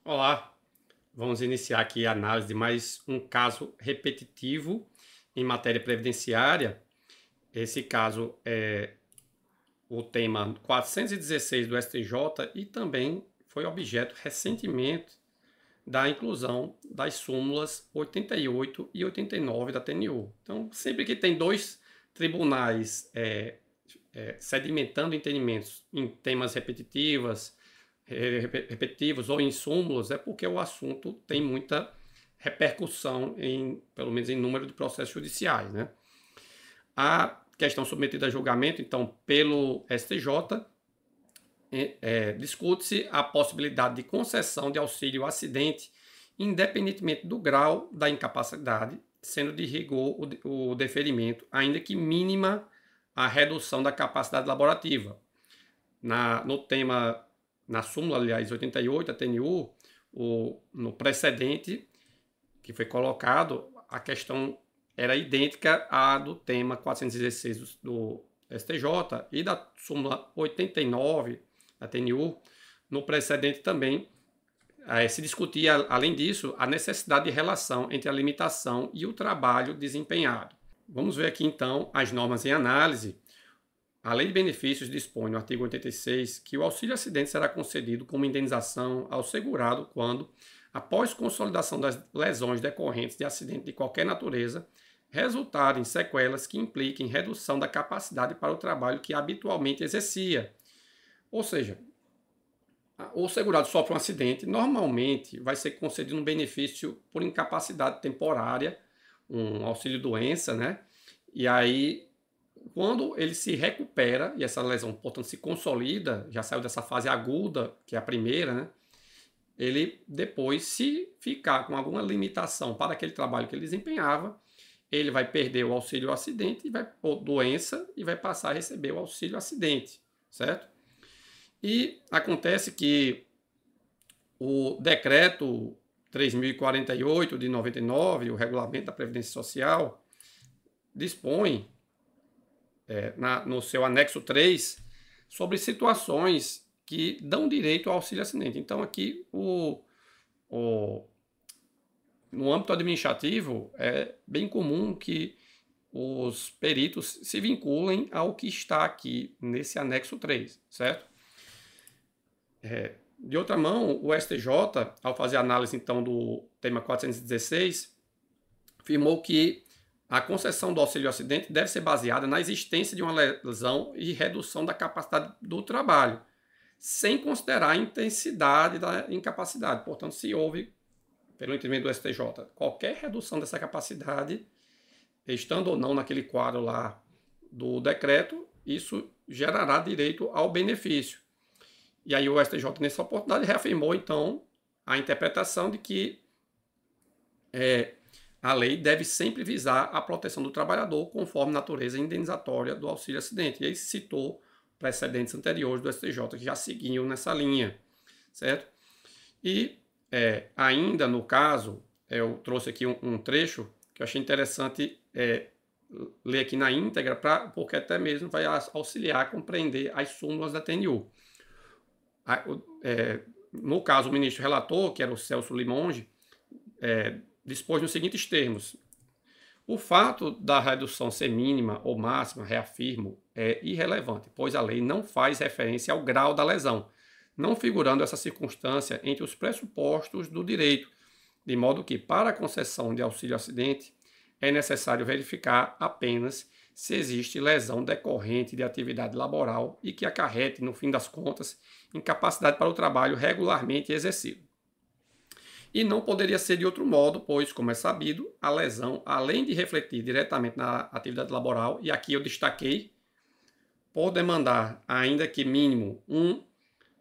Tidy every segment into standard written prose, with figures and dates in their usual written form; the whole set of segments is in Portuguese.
Olá, vamos iniciar aqui a análise de mais um caso repetitivo em matéria previdenciária. Esse caso é o tema 416 do STJ e também foi objeto recentemente da inclusão das súmulas 88 e 89 da TNU. Então, sempre que tem dois tribunais sedimentando entendimentos em temas repetitivos ou em súmulas, é porque o assunto tem muita repercussão, pelo menos em número de processos judiciais, né? A questão submetida a julgamento, então, pelo STJ, discute-se a possibilidade de concessão de auxílio acidente, independentemente do grau da incapacidade, sendo de rigor o deferimento, ainda que mínima, a redução da capacidade laborativa. Na súmula, aliás, 88 da TNU, no precedente que foi colocado, a questão era idêntica à do tema 416 do STJ e da súmula 89 da TNU. No precedente também se discutia, além disso, a necessidade de relação entre a limitação e o trabalho desempenhado. Vamos ver aqui, então, as normas em análise. A Lei de Benefícios dispõe, no artigo 86, que o auxílio acidente será concedido como indenização ao segurado quando, após consolidação das lesões decorrentes de acidente de qualquer natureza, resultarem sequelas que impliquem redução da capacidade para o trabalho que habitualmente exercia. Ou seja, o segurado sofre um acidente, normalmente vai ser concedido um benefício por incapacidade temporária, um auxílio-doença, né? E aí, quando ele se recupera, e essa lesão, portanto, se consolida, já saiu dessa fase aguda, que é a primeira, né? Ele depois, se ficar com alguma limitação para aquele trabalho que ele desempenhava, ele vai perder o auxílio acidente, ou doença, e vai passar a receber o auxílio acidente, certo? E acontece que o decreto 3048 de 99, o regulamento da Previdência Social, dispõe no seu anexo 3, sobre situações que dão direito ao auxílio acidente. Então, aqui, no âmbito administrativo, é bem comum que os peritos se vinculem ao que está aqui nesse anexo 3, certo? De outra mão, o STJ, ao fazer análise, então, do tema 416, afirmou que a concessão do auxílio acidente deve ser baseada na existência de uma lesão e redução da capacidade do trabalho, sem considerar a intensidade da incapacidade. Portanto, se houve, pelo entendimento do STJ, qualquer redução dessa capacidade, estando ou não naquele quadro lá do decreto, isso gerará direito ao benefício. E aí o STJ, nessa oportunidade, reafirmou, então, a interpretação de que a lei deve sempre visar a proteção do trabalhador conforme natureza indenizatória do auxílio acidente. E aí citou precedentes anteriores do STJ que já seguiam nessa linha, certo? E ainda no caso, eu trouxe aqui um trecho que eu achei interessante ler aqui na íntegra, porque até mesmo vai auxiliar a compreender as súmulas da TNU. No caso, o ministro relator, que era o Celso Limonge, dispôs nos seguintes termos: o fato da redução ser mínima ou máxima, reafirmo, é irrelevante, pois a lei não faz referência ao grau da lesão, não figurando essa circunstância entre os pressupostos do direito, de modo que, para a concessão de auxílio acidente, é necessário verificar apenas se existe lesão decorrente de atividade laboral e que acarrete, no fim das contas, incapacidade para o trabalho regularmente exercido. E não poderia ser de outro modo, pois, como é sabido, a lesão, além de refletir diretamente na atividade laboral, e aqui eu destaquei, por demandar, ainda que mínimo, um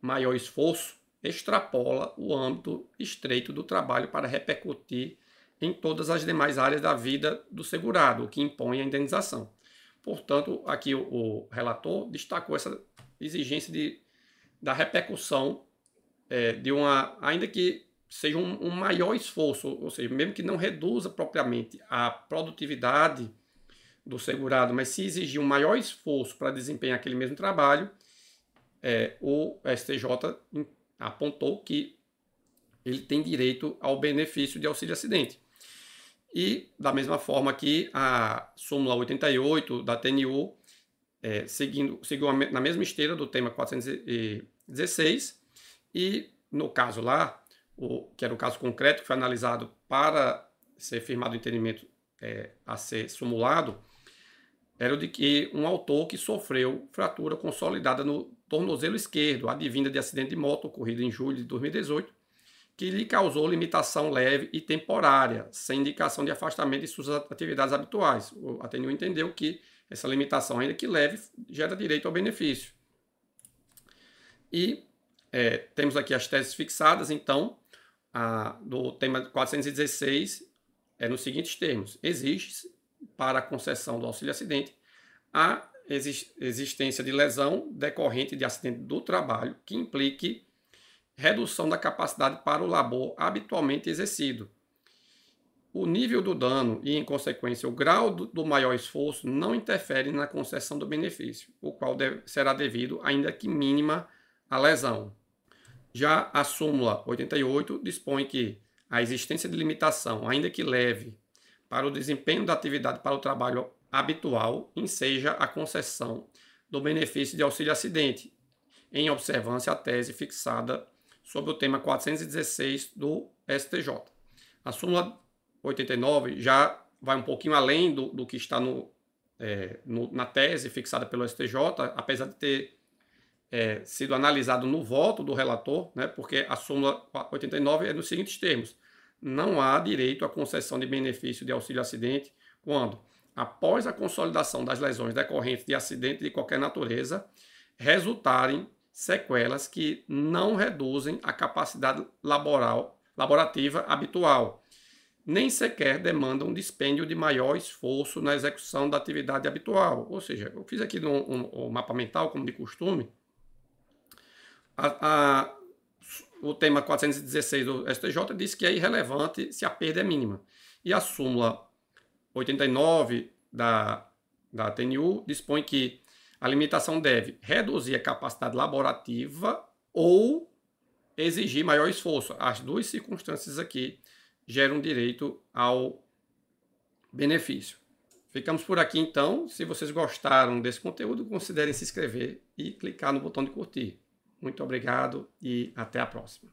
maior esforço, extrapola o âmbito estreito do trabalho para repercutir em todas as demais áreas da vida do segurado, o que impõe a indenização. Portanto, aqui o relator destacou essa exigência da repercussão ainda que seja um maior esforço, ou seja, mesmo que não reduza propriamente a produtividade do segurado, mas se exigir um maior esforço para desempenhar aquele mesmo trabalho, o STJ apontou que ele tem direito ao benefício de auxílio-acidente. E, da mesma forma que a súmula 88 da TNU, seguiu na mesma esteira do tema 416, e no caso lá, que era o caso concreto que foi analisado para ser firmado o entendimento a ser sumulado, era o de que um autor que sofreu fratura consolidada no tornozelo esquerdo, advinda de acidente de moto ocorrido em julho de 2018, que lhe causou limitação leve e temporária, sem indicação de afastamento de suas atividades habituais. A TNU entendeu que essa limitação, ainda que leve, gera direito ao benefício. E temos aqui as teses fixadas, então, do tema 416, nos seguintes termos: existe, para a concessão do auxílio-acidente, a existência de lesão decorrente de acidente do trabalho que implique redução da capacidade para o labor habitualmente exercido. O nível do dano e, em consequência, o grau do maior esforço não interfere na concessão do benefício, o qual será devido, ainda que mínima, à lesão. Já a súmula 88 dispõe que a existência de limitação, ainda que leve, para o desempenho da atividade para o trabalho habitual enseja a concessão do benefício de auxílio-acidente, em observância à tese fixada sobre o tema 416 do STJ. A súmula 89 já vai um pouquinho além do que está na tese fixada pelo STJ, apesar de ter sido analisado no voto do relator, né, porque a súmula 89 é nos seguintes termos: não há direito à concessão de benefício de auxílio-acidente quando, após a consolidação das lesões decorrentes de acidente de qualquer natureza, resultarem sequelas que não reduzem a capacidade laborativa habitual, nem sequer demandam um dispêndio de maior esforço na execução da atividade habitual. Ou seja, eu fiz aqui um mapa mental, como de costume. O tema 416 do STJ diz que é irrelevante se a perda é mínima. E a súmula 89 da TNU dispõe que a limitação deve reduzir a capacidade laborativa ou exigir maior esforço. As duas circunstâncias aqui geram direito ao benefício. Ficamos por aqui, então. Se vocês gostaram desse conteúdo, considerem se inscrever e clicar no botão de curtir. Muito obrigado e até a próxima.